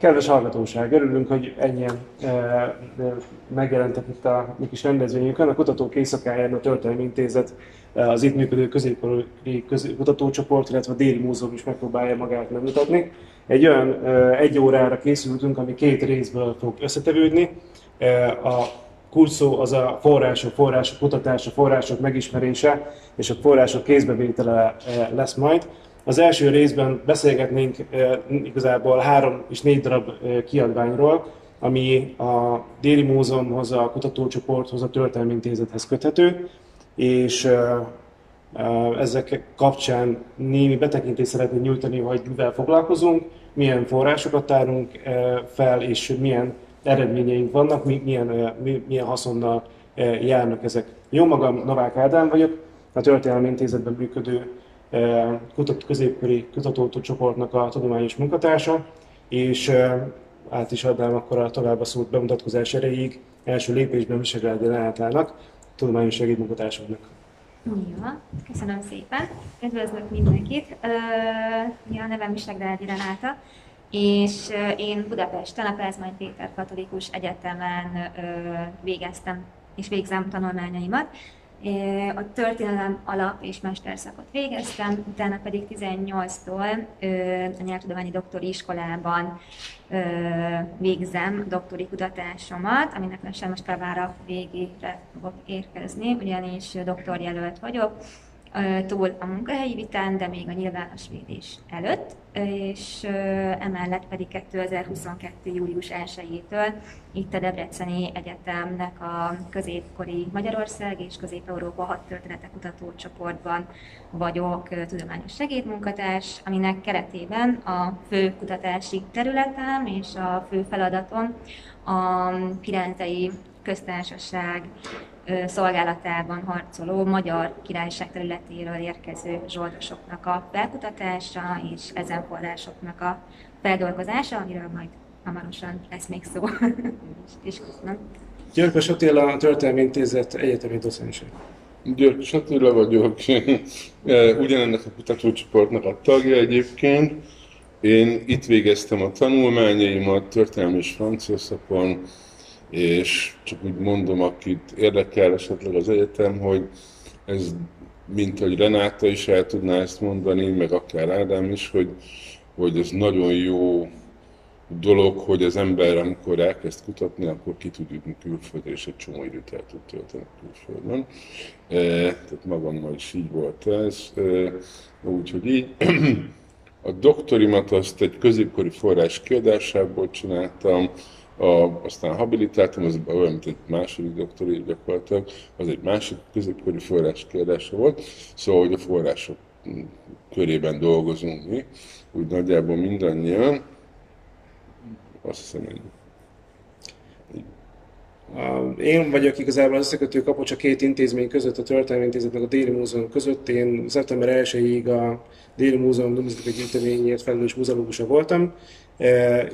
Kedves hallgatóság, örülünk, hogy ennyien megjelentek itt a mi kis rendezvényünkön. A Kutatók Éjszakáján a Történelmi Intézet, az itt működő középkori kutatócsoport, illetve a Déli Múzeum is megpróbálja magát megmutatni. Egy olyan egy órára készültünk, ami két részből fog összetevődni. A kulcsszó az a források kutatása, források megismerése és a források kézbevétele lesz majd. Az első részben beszélgetnénk igazából 3 és 4 darab kiadványról, ami a Déli Múzeumhoz, a kutatócsoporthoz, a Történelmi Intézethez köthető, és ezek kapcsán némi betekintést szeretnénk nyújtani, hogy mivel foglalkozunk, milyen forrásokat tárunk fel, és milyen eredményeink vannak, milyen haszonnal járnak ezek. Jó magam, Novák Ádám vagyok, a Történelmi Intézetben működő középkori kutatócsoportnak a tudományos munkatársa, és át is adnám akkor tovább a szót bemutatkozás erejéig, első lépésben Visegrádi Renátának, tudományos segédmunkatársunknak. Jó, köszönöm szépen, üdvözlök mindenkit. A nevem Visegrádi Renáta, és én Budapesten, a Pázmány Péter Katolikus Egyetemen végeztem és végzem tanulmányaimat. A történelem alap- és mesterszakot végeztem, utána pedig 18-tól a nyelvtudományi doktori iskolában végzem doktori kutatásomat, aminek lassan most felvára végére fogok érkezni, ugyanis doktorjelölt vagyok, túl a munkahelyi vitán, de még a nyilvános védés előtt, és emellett pedig 2022. július 1-től itt a Debreceni Egyetemnek a középkori Magyarország és Közép-Európa hadtörténete kutatócsoportban vagyok tudományos segédmunkatárs, aminek keretében a fő kutatási területem és a fő feladatom a Firenzei Köztársaság szolgálatában harcoló Magyar Királyság területéről érkező zsoldosoknak a felkutatása és ezen forrásoknak a feldolgozása, amiről majd hamarosan lesz még szó. És köszönöm. Györkös Attila, a Történelmi Intézet egyetemi docense. Györkös Attila vagyok, ugyanennek a kutatócsoportnak a tagja egyébként. Én itt végeztem a tanulmányaimat történelmi és francia szakon, és csak úgy mondom, akit érdekel esetleg az egyetem, hogy ez, mint hogy Renáta is el tudná ezt mondani, meg akár Ádám is, hogy ez nagyon jó dolog, hogy az ember, amikor elkezd kutatni, akkor ki tud jutni külföldre, és egy csomó időt el tud tölteni külföldön. Tehát magammal is így volt ez, úgyhogy így. A doktorimat azt egy középkori forrás kiadásából csináltam, aztán habilitáltam, az olyan, mint egy második doktori gyakorlatilag, az egy másik középkori forrás kiadása volt, szóval, hogy a források körében dolgozunk mi, úgy nagyjából mindannyian, azt hiszem ennyi. Én vagyok igazából az összekötő kapocs a két intézmény között, a Történelmi Intézetnek a Déli Múzeum között. Én szeptember 1-ig a Déli Múzeum numizmatikai gyűjteményért felelős muzeológusa voltam,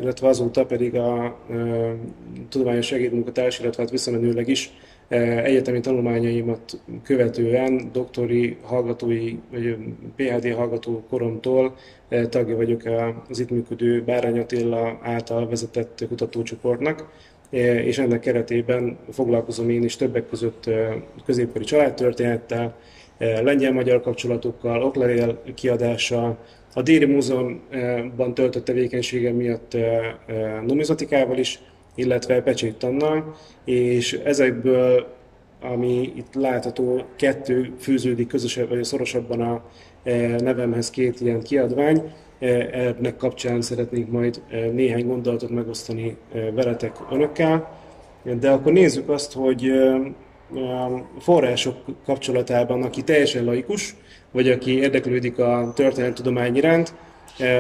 illetve azóta pedig a tudományos segédmunkatárs, illetve hát visszamenőleg is egyetemi tanulmányaimat követően doktori hallgatói, vagy PhD hallgató koromtól tagja vagyok az itt működő Bárány Attila által vezetett kutatócsoportnak, és ennek keretében foglalkozom én is többek között középkori családtörténettel, lengyel-magyar kapcsolatokkal, oklevél kiadással, a Déli Múzeumban töltött tevékenységem miatt numizmatikával is, illetve pecséttannal, és ezekből, ami itt látható, 2 fűződik közösebb vagy szorosabban a nevemhez, 2 ilyen kiadvány. Ennek kapcsán szeretnék majd néhány gondolatot megosztani veletek, önökkel. De akkor nézzük azt, hogy a források kapcsolatában, aki teljesen laikus, vagy aki érdeklődik a történelemtudomány iránt,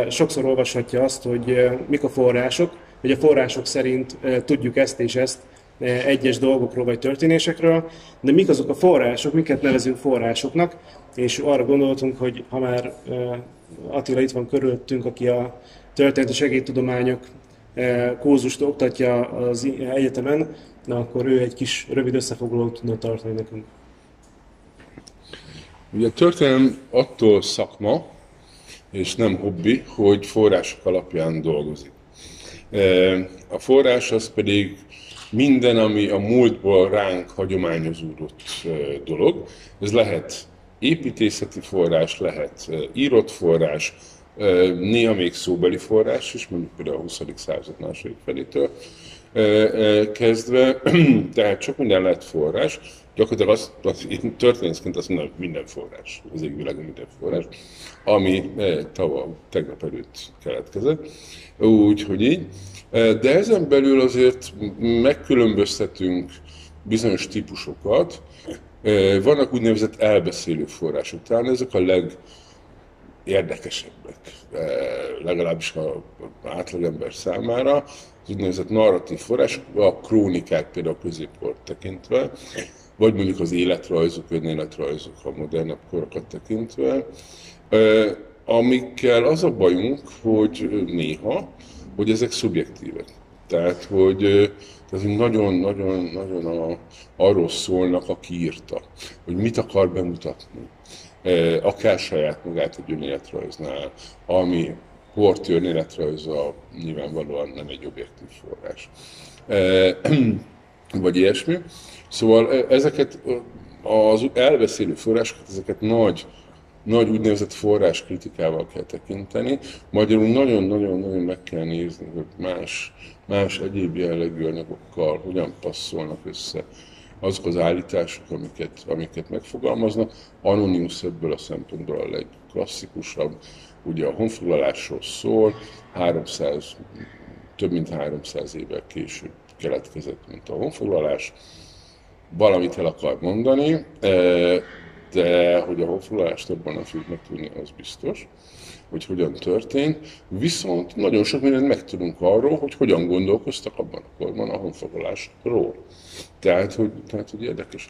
sokszor olvashatja azt, hogy mik a források, hogy a források szerint tudjuk ezt és ezt egyes dolgokról vagy történésekről, de mik azok a források, miket nevezünk forrásoknak, és arra gondoltunk, hogy ha már Attila itt van körülöttünk, aki a történeti segédtudományok kurzust oktatja az egyetemen, akkor ő egy kis rövid összefoglalót tudna tartani nekünk. Ugye a történelem attól szakma, és nem hobbi, hogy források alapján dolgozik. A forrás az pedig minden, ami a múltból ránk hagyományozódott dolog. Ez lehet építészeti forrás, lehet írott forrás, néha még szóbeli forrás is, mondjuk például a 20. század második felétől kezdve, tehát sok minden lehet forrás. Gyakorlatilag történészként azt mondom, hogy minden forrás, az égvilágon minden forrás, ami tegnap előtt keletkezett. Úgyhogy így. De ezen belül azért megkülönböztetünk bizonyos típusokat. Vannak úgynevezett elbeszélő források, talán ezek a legérdekesebbek, legalábbis az átlagember számára. Az úgynevezett narratív források, a krónikák például a középkort tekintve, vagy mondjuk az életrajzok, önéletrajzok a modernebb korokat tekintve, amikkel az a bajunk, hogy néha, hogy ezek szubjektívek. Tehát, hogy nagyon-nagyon arról szólnak, aki írta, hogy mit akar bemutatni. Akár saját magát egy önéletrajznál, ami Hort önéletrajza nyilvánvalóan nem egy objektív forrás. Vagy ilyesmi. Szóval ezeket az elbeszélő forrásokat, ezeket nagy úgynevezett forráskritikával kell tekinteni. Magyarul nagyon-nagyon meg kell nézni, hogy más egyéb jellegű anyagokkal hogyan passzolnak össze azok az állítások, amiket megfogalmaznak. Anonymus ebből a szempontból a legklasszikusabb. Ugye a honfoglalásról szól, több mint 300 évvel később keletkezett, mint a honfoglalás. Valamit el akar mondani, de hogy a honfoglalást abban nem fogjuk megtudni, az biztos, hogy hogyan történt. Viszont nagyon sok mindent megtudunk arról, hogy hogyan gondolkoztak abban a korban a honfoglalásról. Tehát, hogy érdekes.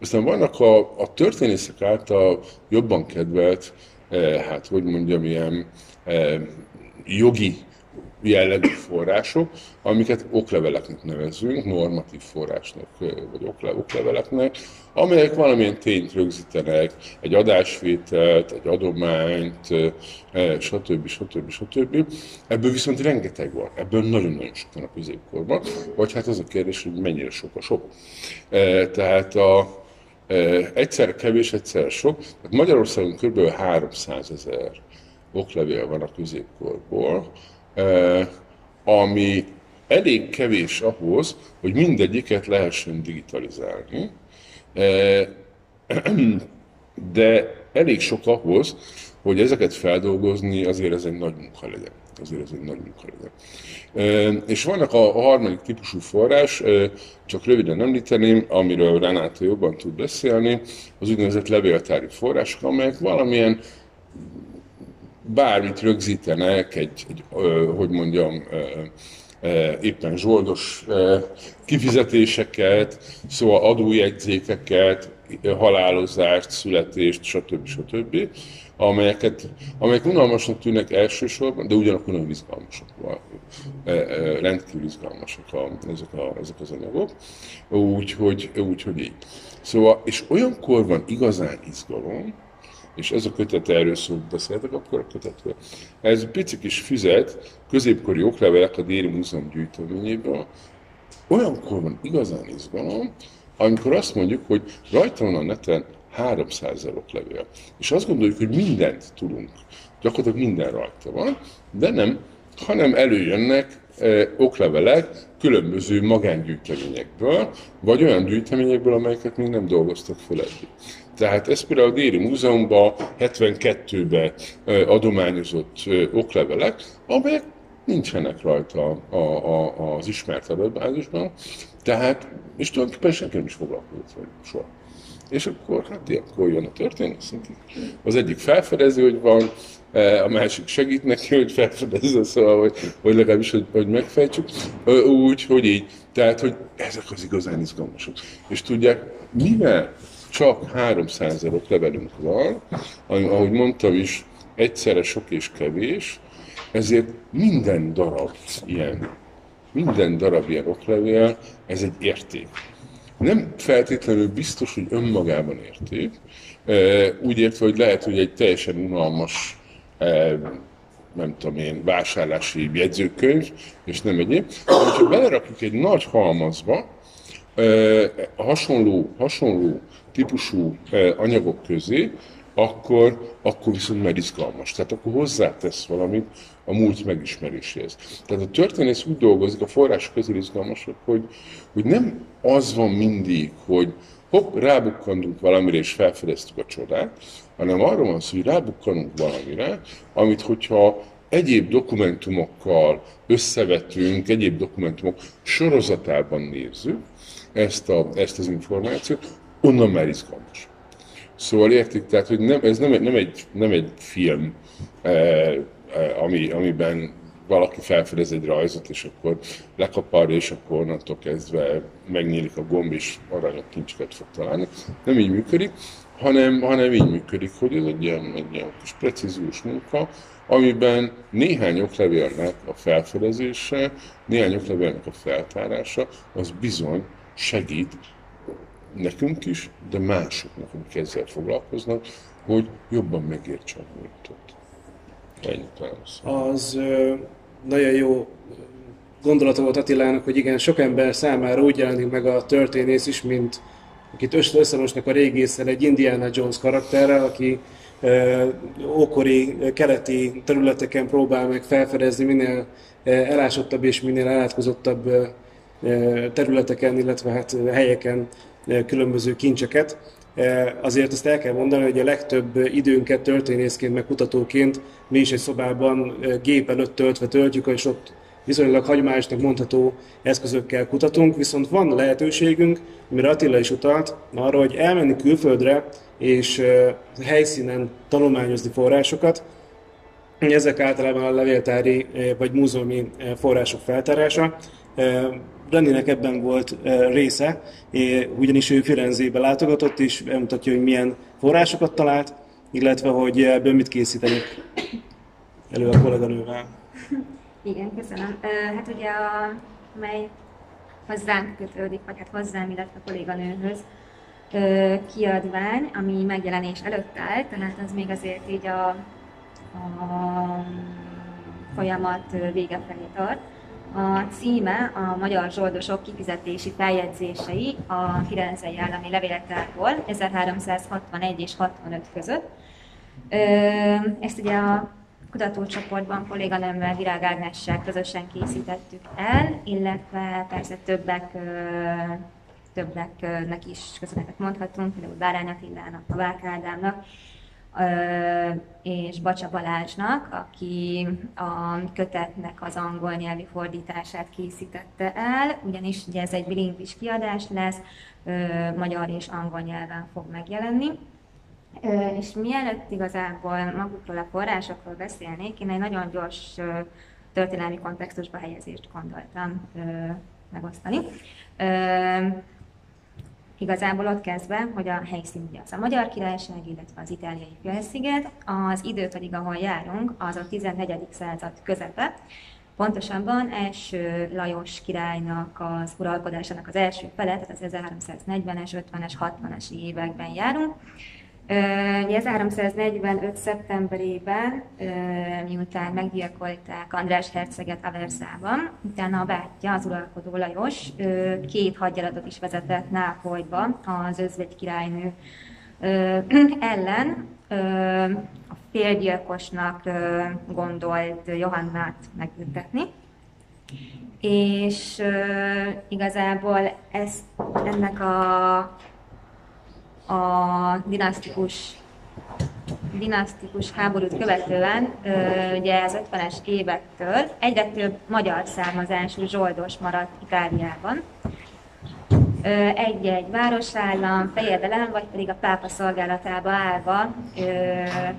Aztán vannak a történészek által jobban kedvelt, hogy mondjam, ilyen jogi jellegű források, amiket okleveleknek nevezünk, normatív forrásnak, vagy okleveleknek, amelyek valamilyen tényt rögzítenek, egy adásvételt, egy adományt, stb. Ebből viszont rengeteg van, ebből nagyon-nagyon sok van a középkorban, vagy hát az a kérdés, hogy mennyire sok a sok. Tehát egyszerre kevés, egyszerre sok. Tehát Magyarországon kb. 300 000 oklevél van a középkorból, ami elég kevés ahhoz, hogy mindegyiket lehessen digitalizálni, de elég sok ahhoz, hogy ezeket feldolgozni, azért ez egy nagy munka legyen. És vannak a harmadik típusú forrás, csak röviden említeném, amiről Renáta jobban tud beszélni, az úgynevezett levéltári források, amelyek valamilyen bármit rögzítenek, éppen zsoldos kifizetéseket, szóval adójegyzékeket, halálozást, születést, stb. Amelyek unalmasnak tűnnek elsősorban, de ugyanakkor nagyon izgalmasak, rendkívül izgalmasak ezek az anyagok, úgyhogy így. Szóval, és olyankor van igazán izgalom, és ez a kötet, erről szóval beszéltek akkor a kötetről. Ez pici kis füzet, középkori oklevelek a Déri Múzeum gyűjteményéből. Olyankor van igazán izgalom, amikor azt mondjuk, hogy rajta van a neten 300 000 oklevél. És azt gondoljuk, hogy mindent tudunk. Gyakorlatilag minden rajta van, de nem, hanem előjönnek oklevelek különböző magángyűjteményekből, vagy olyan gyűjteményekből, amelyeket még nem dolgoztak fel eddig. Tehát ez például a Déri Múzeumban 72-ben adományozott oklevelek, amelyek nincsenek rajta az ismert adatbázisban, tehát, és tulajdonképpen senki nem is foglalkozott velük soha. És akkor, ilyenkor jön a történet, az egyik felfedezi, hogy van, a másik segít neki, hogy felfedezze, szóval, hogy legalábbis, hogy megfejtsük. Úgyhogy így, tehát, hogy ezek az igazán izgalmasok. És tudják, mivel csak 300 000 oklevelünk van, ahogy mondtam is, egyszerre sok és kevés, ezért minden darab ilyen oklevél, ez egy érték. Nem feltétlenül biztos, hogy önmagában érték, úgy értve, hogy lehet, hogy egy teljesen unalmas nem tudom én, vásárlási jegyzőkönyv, és nem egyéb. Ha belerakjuk egy nagy halmazba, hasonló típusú anyagok közé, akkor viszont már izgalmas. Tehát akkor hozzátesz valamit a múlt megismeréséhez. Tehát a történész úgy dolgozik, a források közül izgalmasak, hogy nem az van mindig, hogy hopp, rábukkandunk valamire és felfedeztük a csodát, hanem arról van szó, hogy rábukkandunk valamire, amit hogyha egyéb dokumentumokkal összevetünk, egyéb dokumentumok sorozatában nézzük ezt az információt, onnan már izgalmas. Szóval értik, tehát, hogy ez nem egy film, amiben valaki felfedez egy rajzot, és akkor lekaparja, és akkor onnantól kezdve megnyílik a gomb, és aranyos kincseket fog találni. Nem így működik, hanem így működik, hogy ez egy ilyen kis precíziós munka, amiben néhány oklevélnek a felfedezése, néhány oklevélnek a feltárása, az bizony segít nekünk is, de másoknak, akik ezzel foglalkoznak, hogy jobban megértse a múltat. Az nagyon jó gondolata volt Attilának, hogy igen, sok ember számára úgy jelenik meg a történész is, mint akit összemosnak a régészen egy Indiana Jones karakterrel, aki ókori keleti területeken próbál meg felfedezni minél elásottabb és minél elátkozottabb területeken, illetve hát helyeken különböző kincseket. Azért azt el kell mondani, hogy a legtöbb időnket történészként, meg kutatóként mi is egy szobában gép előtt töltjük, és ott viszonylag hagyományosnak mondható eszközökkel kutatunk, viszont van lehetőségünk, amire Attila is utalt, arra, hogy elmenni külföldre és helyszínen tanulmányozni forrásokat. Ezek általában a levéltári vagy múzeumi források feltárása. Rennének ebben volt része, ugyanis ő Firenzébe látogatott, és bemutatja, hogy milyen forrásokat talált, illetve hogy ebből mit készítenek elő a kolléganővel. Igen, köszönöm. Hát ugye, mely hozzánk kötődik, vagy hát hozzám, illetve a kolléganőhöz kiadvány, ami megjelenés előtt áll, tehát az még azért így a folyamat vége felé tart. A címe a Magyar Zsoldosok kifizetési feljegyzései a Firenzei Állami Levéltárból 1361 és 65 között. Ezt ugye a kutatócsoportban kolléganőmmel, Virág Ágnessel közösen készítettük el, illetve persze többeknek is köszönetet mondhatunk, például Bárány Attilának, Novák Ádámnak, és Bacsa Balázsnak, aki a kötetnek az angol nyelvi fordítását készítette el, ugyanis ugye ez egy bilingvis kiadás lesz, magyar és angol nyelven fog megjelenni. És mielőtt igazából magukról a forrásokról beszélnék, én egy nagyon gyors történelmi kontextusba helyezést gondoltam megosztani. Igazából ott kezdve, hogy a helyszín ugye az a Magyar Királyság, illetve az Itáliai Félsziget, az idő pedig, ahol járunk, az a 14. század közepe. Pontosabban első Lajos királynak az uralkodásának az első fele, tehát az 1340-es, 50-es, 60-as években járunk. 1345. szeptemberében, miután meggyilkolták András herceget Aversában, utána a bátyja, az uralkodó Lajos, két hadjáratot is vezetett Nápolyba az özvegy királynő ellen, a félgyilkosnak gondolt Johannát megbüntetni. És igazából ennek a dinasztikus háborút követően, ugye az 50-es évektől egyre több magyar származású zsoldos maradt Itáliában. Egy-egy városállam fejedelem, vagy pedig a pápa szolgálatába állva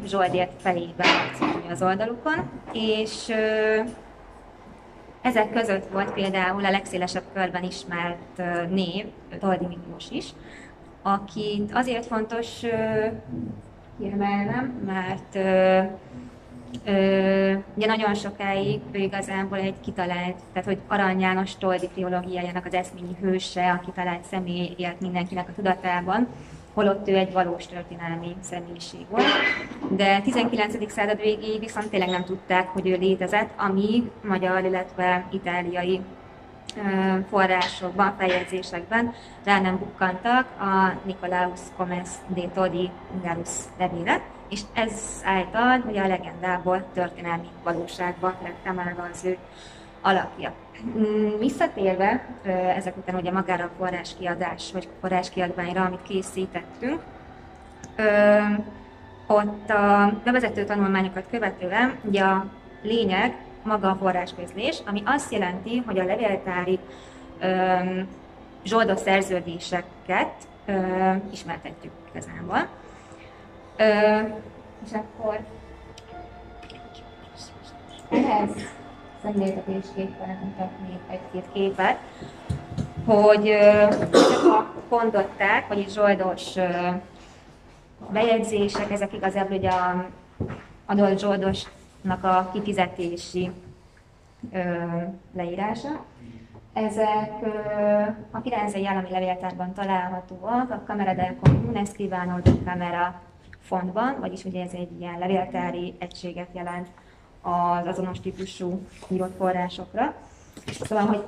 zsoldért fejébe harcolni az oldalukon, és ezek között volt például a legszélesebb körben ismert név, Toldy Miklós is, akit azért fontos kiemelnem, mert ugye nagyon sokáig ő igazából egy kitalált, tehát hogy Arany János Toldy trilógiájának az eszményi hőse, a kitalált személy élt mindenkinek a tudatában, holott ő egy valós történelmi személyiség volt. De 19. század végéig viszont tényleg nem tudták, hogy ő létezett, amíg magyar, illetve itáliai forrásokban, feljegyzésekben rá nem bukkantak a Nicolaus Comes de Todi Gallus nevére, és ez által ugye a legendából történelmi valóságba lett emelve az ő alakja. Visszatérve ezek után ugye magára a forráskiadás, vagy forráskiadványra, amit készítettünk, ott a bevezető tanulmányokat követően ugye a lényeg maga a forrásközlés, ami azt jelenti, hogy a levéltári zsoldos szerződéseket ismertetjük igazából. És akkor ehhez szemléltetésképpen mutatnék egy-két képet, hogy ezek a kondották, vagyis zsoldos bejegyzések, ezek igazából ugye a adott zsoldosnak a kifizetési leírása. Ezek a Firenzei Állami Levéltárban találhatóak, a Camera del Comune Scrivano di Camera fontban, vagyis ugye ez egy ilyen levéltári egységet jelent az azonos típusú írott forrásokra. Szóval, hogy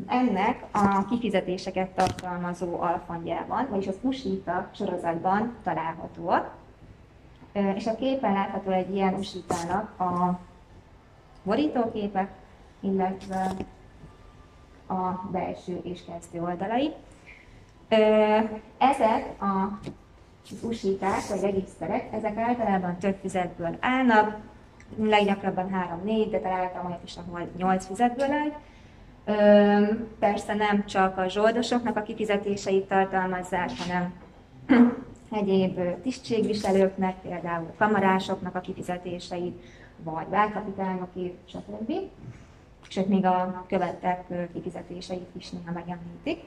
ennek a kifizetéseket tartalmazó alfondjában, vagyis az Usita sorozatban találhatóak. És a képen látható egy ilyen Usitának a borítóképe, illetve a belső és kezdő oldalai. Ezek az Usiták, vagy regiszterek, ezek általában több füzetből állnak, leggyakrabban 3-4, de találtam olyat is, ahol 8 füzetből áll. Persze nem csak a zsoldosoknak a kifizetéseit tartalmazzák, hanem egyéb tisztségviselőknek, például kamarásoknak a kifizetéseit, vagy válkapitányokét, stb. Sőt, még a követtek kifizetéseit is néha megemlítik.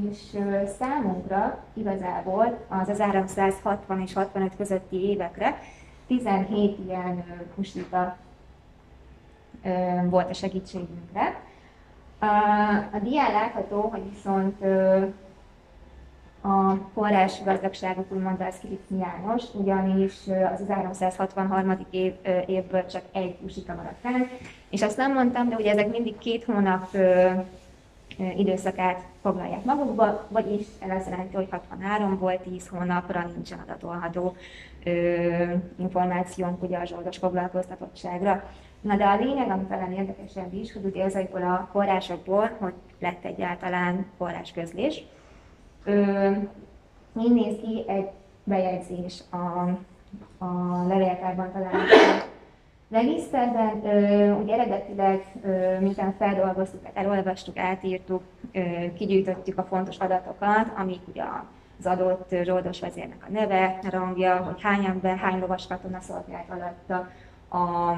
És számunkra igazából az 1360 és 65 közötti évekre 17 ilyen Usita volt a segítségünkre. A dián látható, hogy viszont a forrás gazdagságok úgymond az Kiricni János, ugyanis az 1363. évből csak egy Usita maradt el, és azt nem mondtam, de ugye ezek mindig 2 hónap időszakát foglalják magukba, vagyis ez azt jelenti, hogy 63-ból 10 hónapra nincsen adatolható információnk ugye a zsoldos foglalkoztatottságra. Na de a lényeg, ami talán érdekesebb is, hogy ugye ezekből a forrásokból, hogy lett egyáltalán forrásközlés. Így néz ki egy bejegyzés a levéltárban található regiszterben. Ugye eredetileg, miután feldolgoztuk, elolvastuk, átírtuk, kigyűjtöttük a fontos adatokat, amik ugye az adott zsoldos vezérnek a neve, rangja, hogy hány ember, hány lovas katona szolgált alatta, a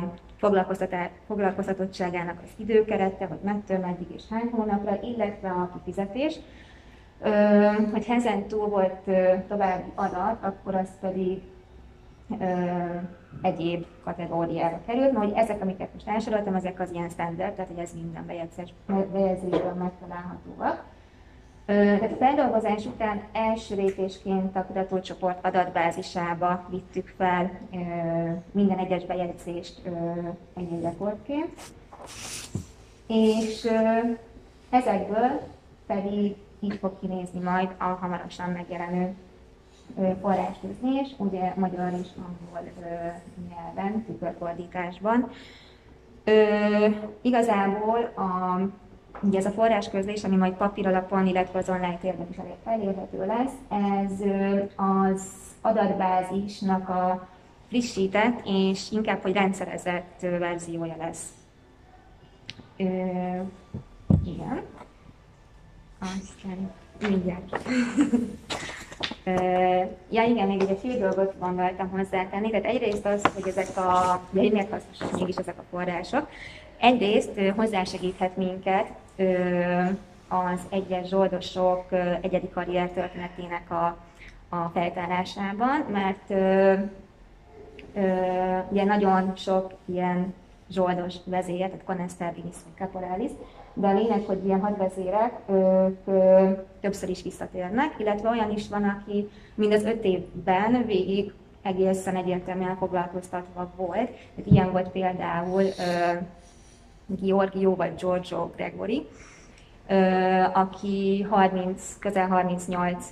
foglalkoztatottságának az időkerete, hogy mettől meddig és hány hónapra, illetve a kifizetés. Hogy ezen túl volt további adat, akkor az pedig egyéb kategóriára került, mert hogy ezek, amiket most elsoroltam, ezek az ilyen standard, tehát hogy ez minden bejegyzésben megtalálhatóak. Tehát a feldolgozás után első lépésként a kutatócsoport adatbázisába vittük fel minden egyes bejegyzést egy rekordként, és ezekből pedig így fog kinézni majd a hamarosan megjelenő forrásközlés, ugye magyar és angol nyelven, tükörfordításban. Igazából ugye ez a forrásközlés, ami majd papíralapon, illetve az online térben is elég elérhető lesz, ez az adatbázisnak a frissített és inkább, hogy rendszerezett verziója lesz. Igen. Aztán mindjárt. Ja igen, még egy fél dolgot gondoltam hozzátenni, tehát egyrészt az, hogy ezek miért hasznosak mégis ezek a források. Egyrészt hozzásegíthet minket az egyes zsoldosok egyedi karriertörténetének a feltárásában, mert ugye nagyon sok ilyen zsoldos vezér, tehát conestabilis vagy caporalis, de a lényeg, hogy ilyen hadvezérek többször is visszatérnek, illetve olyan is van, aki mindez 5 évben végig egészen egyértelműen foglalkoztatva volt. Tehát ilyen volt például Giorgio vagy Giorgio Gregory, aki közel 38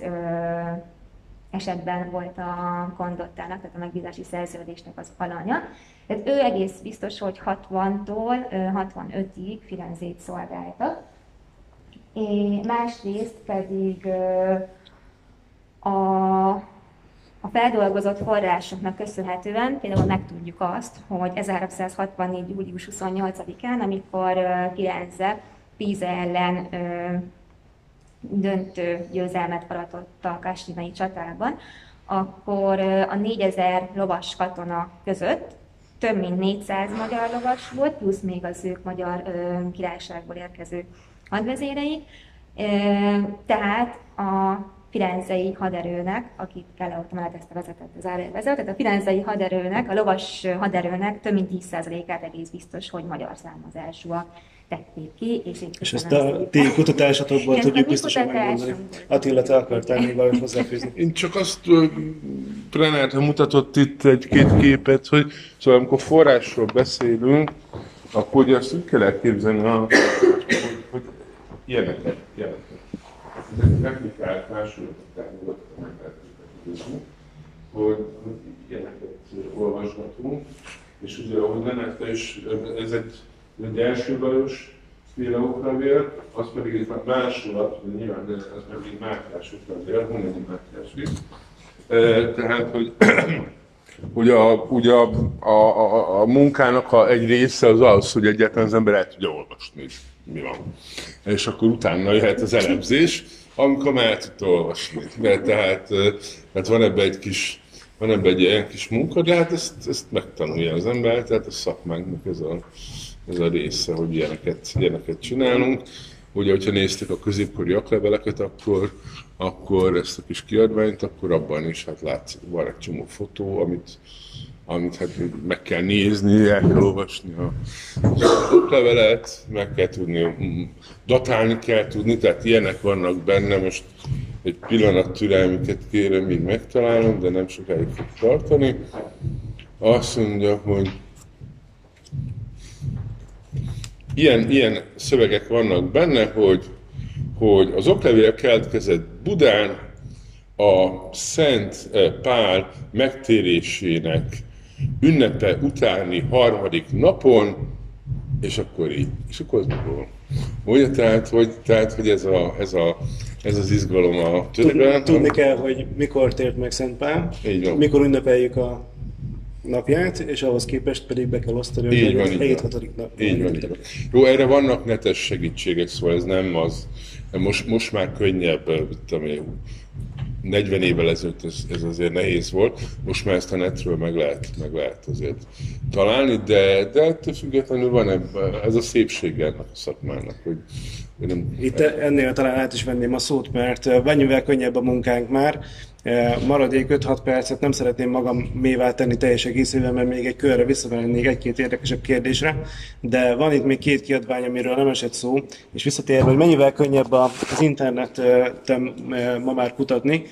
esetben volt a kondottának, tehát a megbízási szerződésnek az alanya. Tehát ő egész biztos, hogy 60-tól 65-ig Firenzét szolgálta. Másrészt pedig a feldolgozott forrásoknak köszönhetően például megtudjuk azt, hogy 1364. július 28-án, amikor Firenze Pisa ellen döntő győzelmet aratott a Cascinai csatában, akkor a 4000 lovas katona között több mint 400 magyar lovas volt, plusz még az ők magyar királyságból érkező hadvezérei. Tehát a firenzei haderőnek, akit Galeotto Malatesta vezetett, az árvér vezet, tehát a firenzei haderőnek, a lovas haderőnek több mint 10%-át egész biztos, hogy magyar származásúak tették ki, és ezt a ti kutatásatokból tudjuk biztosan megmondani. Attila, te akartál még valamit hozzáfűzni? Én csak azt Renát mutatott itt egy-két képet, hogy szóval amikor forrásról beszélünk, akkor ugye azt úgy kell elképzelni, hogy ilyeneket. Replikált másolatot meg lehet tudni, hogy ilyeneket olvasgatunk, és ugye ahogy Renát is, ez egy első Lajos féle oklevél, az pedig egy másolat, nyilván ez pedig egy Mátyás oklevél, Hunyadi Mátyás is. Tehát, hogy a munkának egy része az az, hogy egyáltalán az ember el tudja olvasni, mi van. És akkor utána jöhet az elemzés, amikor már el tudta olvasni. Tehát van ebben egy ilyen kis munka, de hát ezt megtanulja az ember, tehát a szakmánknak ez a része, hogy ilyeneket csinálunk. Ugye, hogyha néztek a középkori okleveleket, akkor ezt a kis kiadványt, akkor abban is hát látszik, van egy csomó fotó, amit hát meg kell nézni, el kell olvasni az oklevelet, meg kell tudni, datálni kell tudni, tehát ilyenek vannak benne. Most egy pillanat türelmüket kérem, még megtalálom, de nem sokáig fog tartani. Azt mondja, hogy ilyen szövegek vannak benne, hogy az oklevél keletkezett Budán a Szent Pál megtérésének ünnepe utáni 3. napon, és akkor így. És akkor az mikor? Ugye, tehát, hogy ez az izgalom a törvényben. Tudni kell, hogy mikor tért meg Szent Pál, mikor ünnepeljük a napját, és ahhoz képest pedig be kell osztani, hogy 7-6. nap. Így van. Jó, erre vannak netes segítségek, szóval ez nem az. Most már könnyebb, 40 évvel ezelőtt ez azért nehéz volt, most már ezt a netről meg lehet azért találni, de ettől függetlenül van ez a szépsége ennek a szakmának, hogy nem... Itt ennél talán át is venném a szót, mert mennyivel könnyebb a munkánk már. Maradék 5-6 percet nem szeretném magamévá tenni teljes egészében, mert még egy körre visszamennék egy-két érdekesebb kérdésre, de van itt még 2 kiadvány, amiről nem esett szó, és visszatérve, hogy mennyivel könnyebb az interneten ma már kutatni.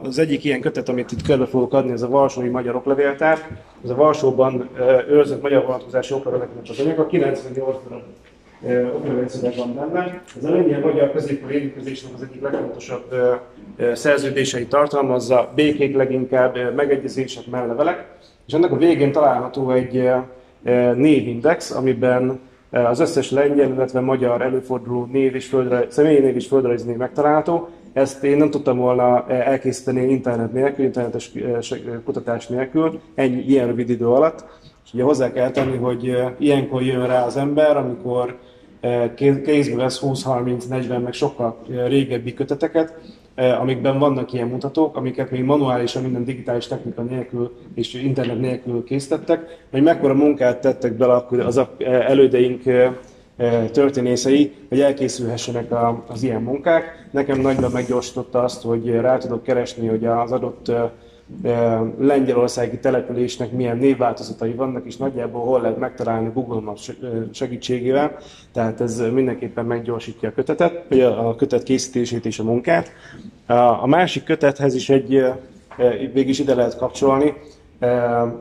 Az egyik ilyen kötet, amit itt körbe fogok adni, ez a Varsói Magyar Oklevéltár. Ez a Varsóban őrzött magyar vonatkozási okleveleknek az anyaga, 98 darab oklevélszöveg van benne. Ez a lengyel magyar középkori érintkezésnek az egyik legfontosabb szerződéseit tartalmazza, békék leginkább, megegyezések, mellevelek, és ennek a végén található egy névindex, amiben az összes lengyel, illetve magyar előforduló személyi név és földrajzi név megtalálható. Ezt én nem tudtam volna elkészíteni internet nélkül, internetes kutatás nélkül, ilyen rövid idő alatt. És ugye hozzá kell tenni, hogy ilyenkor jön rá az ember, amikor kézbe vesz 20-30-40 meg sokkal régebbi köteteket, amikben vannak ilyen mutatók, amiket még manuálisan minden digitális technika nélkül és internet nélkül készítettek, hogy mekkora munkát tettek bele akkor az elődeink történészei, hogy elkészülhessenek az ilyen munkák. Nekem nagyban meggyorsította azt, hogy rá tudok keresni, hogy az adott lengyelországi településnek milyen névváltozatai vannak, és nagyjából hol lehet megtalálni Google Maps segítségével. Tehát ez mindenképpen meggyorsítja a kötetet, vagy a kötet készítését és a munkát. A másik kötethez is végig ide lehet kapcsolni.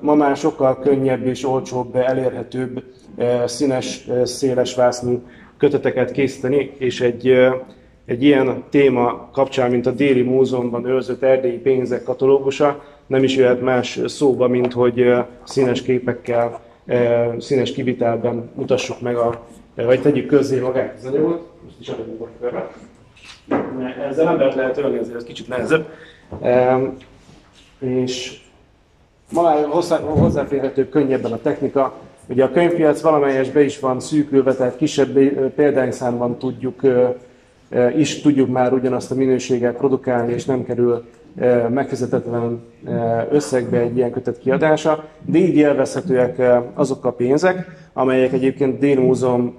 Ma már sokkal könnyebb és olcsóbb, elérhetőbb színes, széles vásznú köteteket készíteni, és egy ilyen téma kapcsán, mint a Déli Múzeumban őrzött erdélyi pénzek katalógusa, nem is jöhet más szóba, mint hogy színes képekkel, színes kivitelben mutassuk meg, vagy tegyük közzé magát az anyagot. Most is adjuk a körbe. Ezzel embert lehet ölni, ezért ez kicsit nehezebb. És ma már hozzáférhetőbb, könnyebben a technika. Ugye a könyvpiac valamelyes be is van szűkülve, tehát kisebb példányszámban tudjuk már ugyanazt a minőséget produkálni, és nem kerül megfizetetlen összegbe egy ilyen kötet kiadása, de így élvezhetőek azok a pénzek, amelyek egyébként Déli Múzeum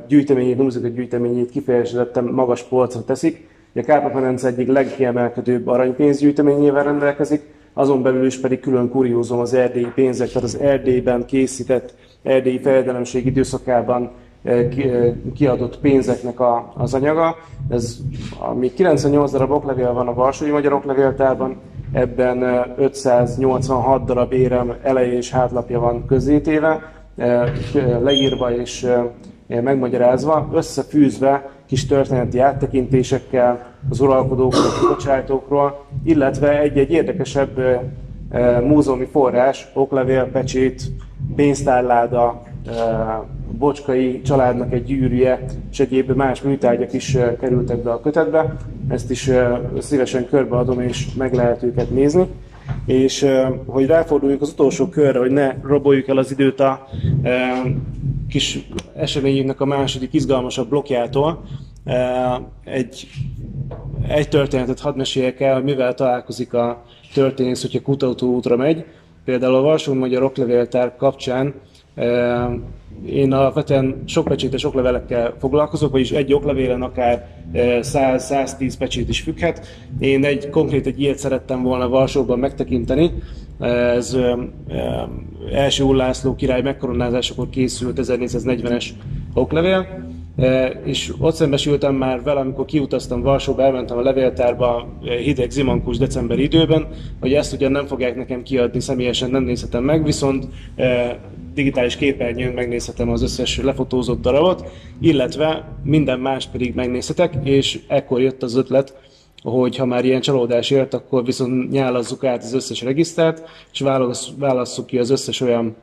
gyűjteményét kifejezetten magas polcra teszik. A Kárpát-medence egyik legkiemelkedőbb aranypénzgyűjteményével rendelkezik, azon belül is pedig külön kuriózum az erdélyi pénzek, tehát az Erdélyben készített, erdélyi fejedelemség időszakában kiadott pénzeknek az anyaga. Ez, ami 98 darab oklevél van a Varsói Magyar Oklevéltárban, ebben 586 darab érem eleje és hátlapja van közzétéve, leírva és megmagyarázva, összefűzve kis történeti áttekintésekkel az uralkodókról, a bocsájtókról, illetve egy érdekesebb múzeumi forrás, oklevél, pecsét, pénztárláda, Bocskai családnak egy gyűrűje és egyéb más műtárgyak is kerültek be a kötetbe. Ezt is szívesen körbeadom, és meg lehet őket nézni. És hogy ráforduljunk az utolsó körre, hogy ne raboljuk el az időt a kis eseményünknek a második izgalmasabb blokkjától, egy történetet hadd meséljek el, hogy mivel találkozik a történész, hogyha kutatóútra megy. Például a Varsói Magyar Oklevéltár kapcsán én alapvetően sok pecsétes oklevelekkel foglalkozok, vagyis egy oklevélen akár 100-110 pecsét is függhet. Én konkrét ilyet szerettem volna Varsóban megtekinteni. Ez első Úr László király megkoronázásakor készült 1440-es oklevél, és ott szembesültem már vele, amikor kiutaztam Varsóba, elmentem a levéltárba hideg zimankus decemberi időben, hogy ezt ugyan nem fogják nekem kiadni, személyesen nem nézhetem meg, viszont digitális képernyőn megnézhetem az összes lefotózott darabot, illetve minden más pedig megnézhetek, és ekkor jött az ötlet, hogy ha már ilyen csalódás ért, akkor viszont nyálazzuk át az összes regisztert, és válasszuk ki az összes olyan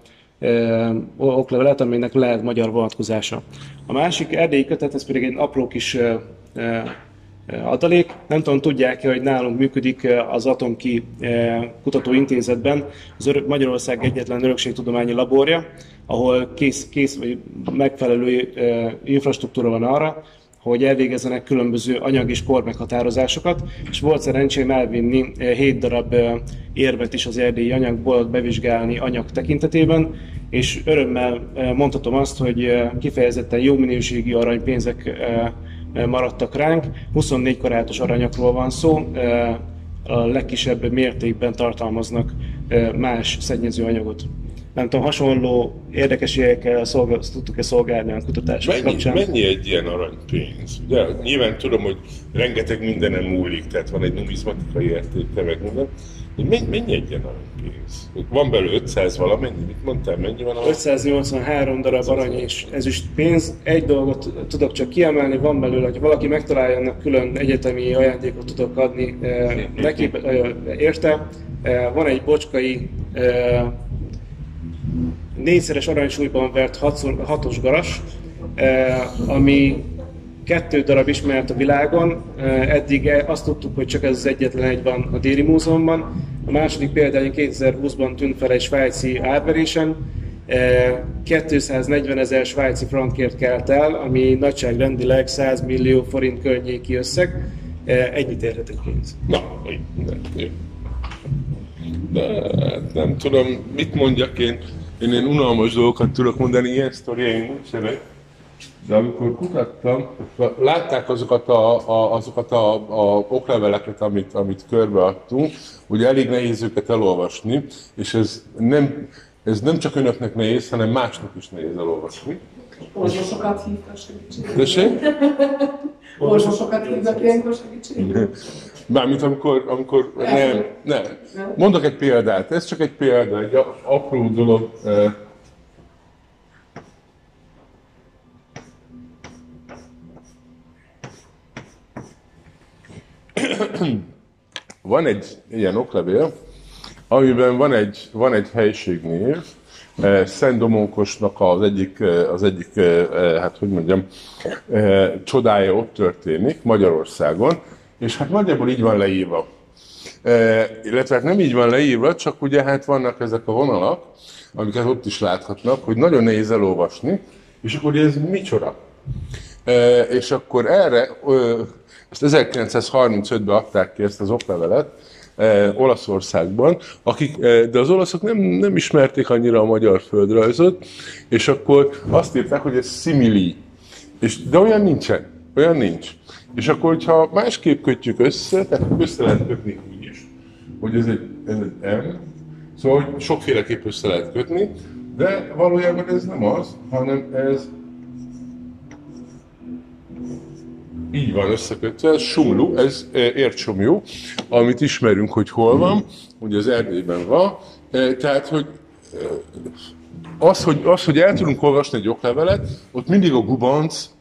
oklevelet, aminek lehet magyar vonatkozása. A másik erdélyi kötet, ez pedig egy apró kis adalék. Nem tudom, tudják-e, hogy nálunk működik az Atomki Kutatóintézetben az Magyarország egyetlen örökségtudományi laborja, ahol vagy megfelelő infrastruktúra van arra, hogy elvégezzenek különböző anyag- és kormeghatározásokat, és volt szerencsém elvinni 7 darab érvet is az erdélyi anyagból bevizsgálni anyag tekintetében, és örömmel mondhatom azt, hogy kifejezetten jó minőségű aranypénzek maradtak ránk. 24 karátos aranyakról van szó, a legkisebb mértékben tartalmaznak más szennyező anyagot. Nem tudom, hasonló érdekességekkel tudtuk-e szolgálni a kutatások kapcsán? Mennyi egy ilyen aranypénz? Ugye, nyilván tudom, hogy rengeteg mindenem múlik, tehát van egy numizmatikai értéke, meg minden. Mennyi egy ilyen aranypénz? Van belőle 500 valamennyi? Mit mondtál, mennyi van? 583 darab arany és ezüst pénz. Egy dolgot tudok csak kiemelni, van belőle, hogy valaki megtalálja, ennek külön egyetemi ajándékot tudok adni neki, érte. Van egy bocskai 4-szeres aranysúlyban vert 6-os garas, ami 2 darab ismert a világon. Eddig azt tudtuk, hogy csak ez az egyetlen egy van a Déli Múzeumban. A második példány 2020-ban tűnt fel egy svájci árverésen. 240 000 svájci frankért kelt el, ami nagyságrendileg 100 millió forint környéki összeg. Ennyit érhet egy pénz. Na, nem tudom, mit mondjak én. Én unalmas dolgokat tudok mondani, ilyen sztoriaim nincsenek. De amikor kutattam, látták azokat a okleveleket, amit körbeadtunk, ugye elég nehéz őket elolvasni, és ez nem csak önöknek nehéz, hanem másnak is nehéz elolvasni. Orvosokat hívtak segítségül. Tessék? Orvosokat hívnak ilyenkor segítségül. Mármint amikor nem. Mondok egy példát, ez csak egy példa, egy apró dolog. Van egy ilyen oklevél, amiben van egy helységnév, Szent Domonkosnak az egyik, hát hogy mondjam, csodája ott történik Magyarországon, és hát nagyjából így van leírva. Illetve hát nem így van leírva, csak ugye hát vannak ezek a vonalak, amiket ott is láthatnak, hogy nagyon nehéz elolvasni, és akkor ez micsoda? És akkor erre, ezt 1935-ben adták ki ezt az oklevelet, Olaszországban, de az olaszok nem ismerték annyira a magyar földrajzot, és akkor azt írták, hogy ez simili. De olyan nincsen, olyan nincs. És akkor, hogyha másképp kötjük össze, tehát össze lehet kötni úgy is, hogy ez egy M, szóval hogy sokféleképp össze lehet kötni, de valójában ez nem az, hanem ez így van összekötve, ez sumlu, ez értsomjú, amit ismerünk, hogy hol van, ugye az Erdélyben van, tehát, hogy hogy el tudunk olvasni egy oklevelet, ott mindig a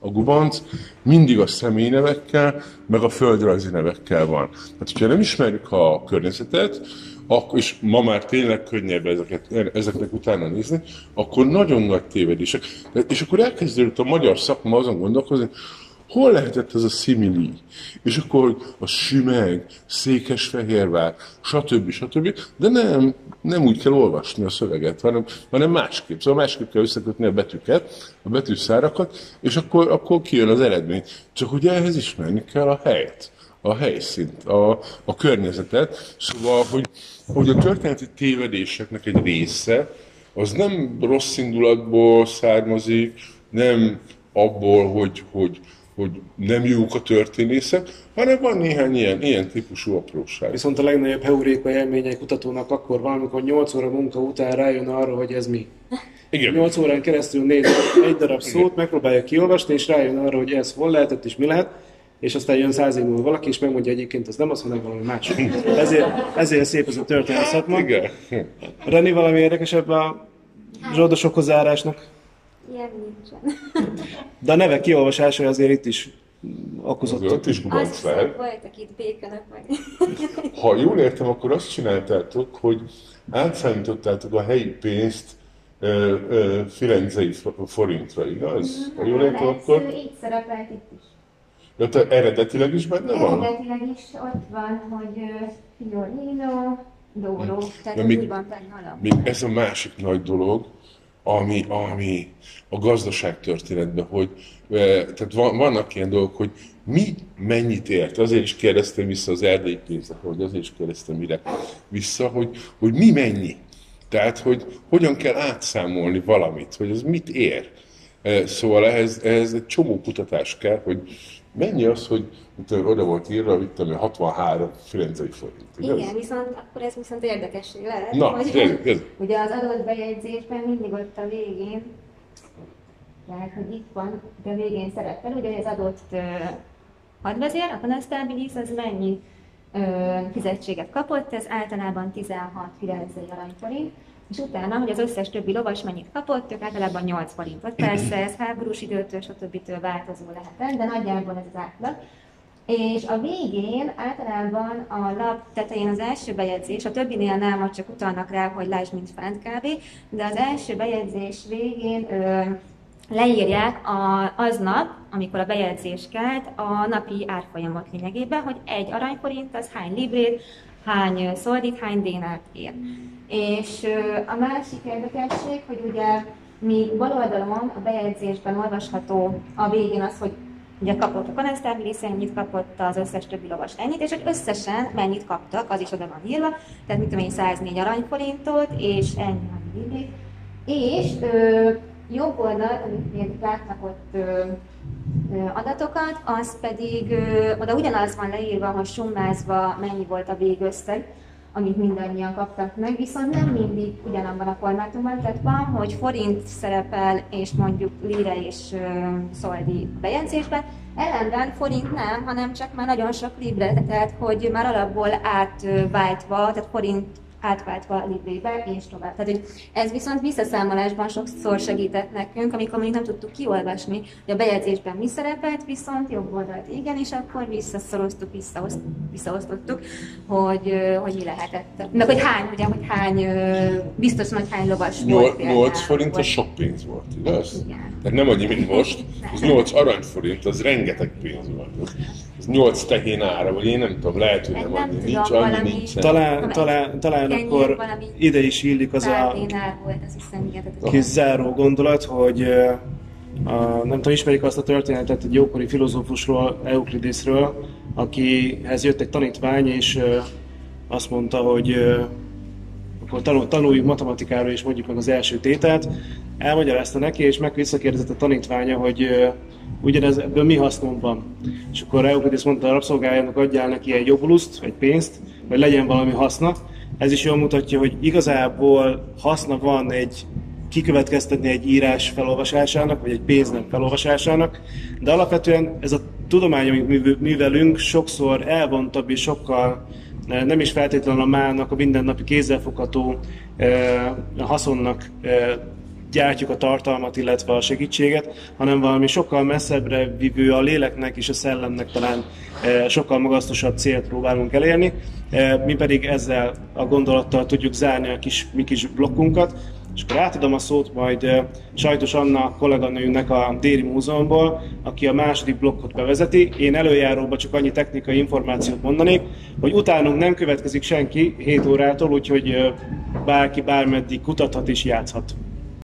gubanc mindig a személynevekkel, meg a földrajzi nevekkel van. Tehát, hogyha nem ismerjük a környezetet, és ma már tényleg könnyebb ezeknek utána nézni, akkor nagyon nagy tévedések. És akkor elkezdődött a magyar szakma azon gondolkozni, hol lehetett ez a simili? És akkor a Sümeg, Székesfehérvár, stb. De nem úgy kell olvasni a szöveget, hanem másképp. Szóval másképp kell összekötni a betűket, a betűszárakat, és akkor kijön az eredmény. Csak ugye ehhez ismerni kell a helyet, a helyszínt, a környezetet. Szóval, hogy a történeti tévedéseknek egy része, az nem rossz indulatból származik, nem abból, hogy nem jók a történészek, hanem van néhány ilyen típusú apróság. Viszont a legnagyobb heuréka élményei kutatónak akkor van, amikor 8 óra munka után rájön arra, hogy ez mi. Igen. 8 órán keresztül néz egy darab szót, megpróbálja kiolvasni, és rájön arra, hogy ez hol lehetett és mi lehet, és aztán jön 100 év múlva valaki, és megmondja egyébként, az nem az, hanem valami más. Ezért szép ez a történet szakma. Igen. Reni, valami érdekesebb a zsoldosokhoz zárásnak? Ilyen nincsen. De a nevek kiolvasása azért itt is okozott. Ott is gubanc lehet. Voltak itt békönök meg. Ha jól értem, akkor azt csináltátok, hogy átszámítottátok a helyi pénzt firenzei forintra, igaz? Ha jól értem, akkor... Így szerepelt itt is. Ja, te eredetileg is benne van? Eredetileg is ott van, hogy Fiorino, Dóró, tehát ja, úgy van benne még ez a másik nagy dolog, ami a gazdaságtörténetben, hogy tehát vannak ilyen dolgok, hogy mi mennyit ért. Azért is kérdeztem vissza az erdélyi pénzekre, hogy azért is kérdeztem mire vissza, hogy mi mennyi. Tehát, hogy hogyan kell átszámolni valamit, hogy ez mit ér. Szóval ehhez egy csomó kutatás kell, hogy mennyi az, hogy oda volt írva, hogy 63 firenzei forint. Igen, viszont akkor ez viszont érdekesség lehet, Na, hogy ugye az adott bejegyzésben mindig ott a végén, tehát hogy itt van, de a végén szerepel, ugye az adott hadvezér, a konstabilis, az mennyi fizetséget kapott, ez általában 16 firenzei aranyforint, és utána, hogy az összes többi lovas mennyit kapott, ők általában 8 forintot. Persze ez háborús időtől, stb. Változó lehet, de nagyjából ez az átlag. És a végén általában a lap tetején az első bejegyzés, a többinél nem, majd csak utalnak rá, hogy lásd, mint fent kb. De az első bejegyzés végén leírják aznap, amikor a bejegyzés kelt, a napi árfolyamot lényegében, hogy egy aranyforint az hány librét, hány szoldit, hány dénárt ér. És a másik érdekesség, hogy ugye mi bal oldalon a bejegyzésben olvasható a végén az, hogy ugye kapott a konstabilis, ennyit kapott az összes többi lovas ennyit, és hogy összesen mennyit kaptak, az is oda van írva, tehát mit tudom én, 104 aranyforintot, és ennyi librét. És jobb oldalt, amit még látnak ott adatokat, az pedig oda ugyanaz van leírva, hogy summázva mennyi volt a végösszeg, amit mindannyian kaptak meg, viszont nem mindig ugyanabban a formátumban, tehát van, hogy forint szerepel, és mondjuk lira és szoldi bejegyzésben, ellenben forint nem, hanem csak már nagyon sok libre, tehát hogy már alapból átváltva, tehát forint átváltva librébe, és tovább. Tehát, hogy ez viszont visszaszámolásban sokszor segített nekünk, amikor még nem tudtuk kiolvasni, hogy a bejegyzésben mi szerepelt, viszont jobb oldalt igen, és akkor visszaosztottuk, hogy mi lehetett. Meg hogy hány, biztosan, hogy hány lovas volt például. 8 forint az sok pénz volt, igaz? Igen. Tehát nem annyi, mint most. Az 8 aranyforint, az rengeteg pénz volt. Ez 8 tehén ára, vagy én nem tudom, lehet, hogy nem annyi, nincs annyi, nincs. Talán akkor ide is illik az a kis záró gondolat, hogy nem tudom, ismerik azt a történetet egy jókori filozófusról, Euklidészről, akihez jött egy tanítvány, és azt mondta, hogy akkor tanuljuk matematikáról, és mondjuk meg az első tételt. Elmagyarázta neki, és visszakérdezett a tanítványa, hogy ugyanebből mi hasznom van. És akkor Euklides mondta a rabszolgájának, adjál neki egy obuluszt, egy pénzt, vagy legyen valami haszna. Ez is jól mutatja, hogy igazából haszna van kikövetkeztetni egy írás felolvasásának, vagy egy pénznek felolvasásának, de alapvetően ez a tudomány, amit művelünk, sokszor elvontabb és sokkal nem is feltétlenül a mának, a mindennapi kézzelfogható haszonnak gyártjuk a tartalmat, illetve a segítséget, hanem valami sokkal messzebbre vívő, a léleknek és a szellemnek talán sokkal magasztosabb célt próbálunk elérni. Mi pedig ezzel a gondolattal tudjuk zárni a mi kis blokkunkat, és akkor átadom a szót majd Sajtos Anna kolléganőnek a Déri Múzeumból, aki a második blokkot bevezeti. Én előjáróban csak annyi technikai információt mondanék, hogy utánunk nem következik senki 7 órától, úgyhogy bárki bármeddig kutathat és játszhat.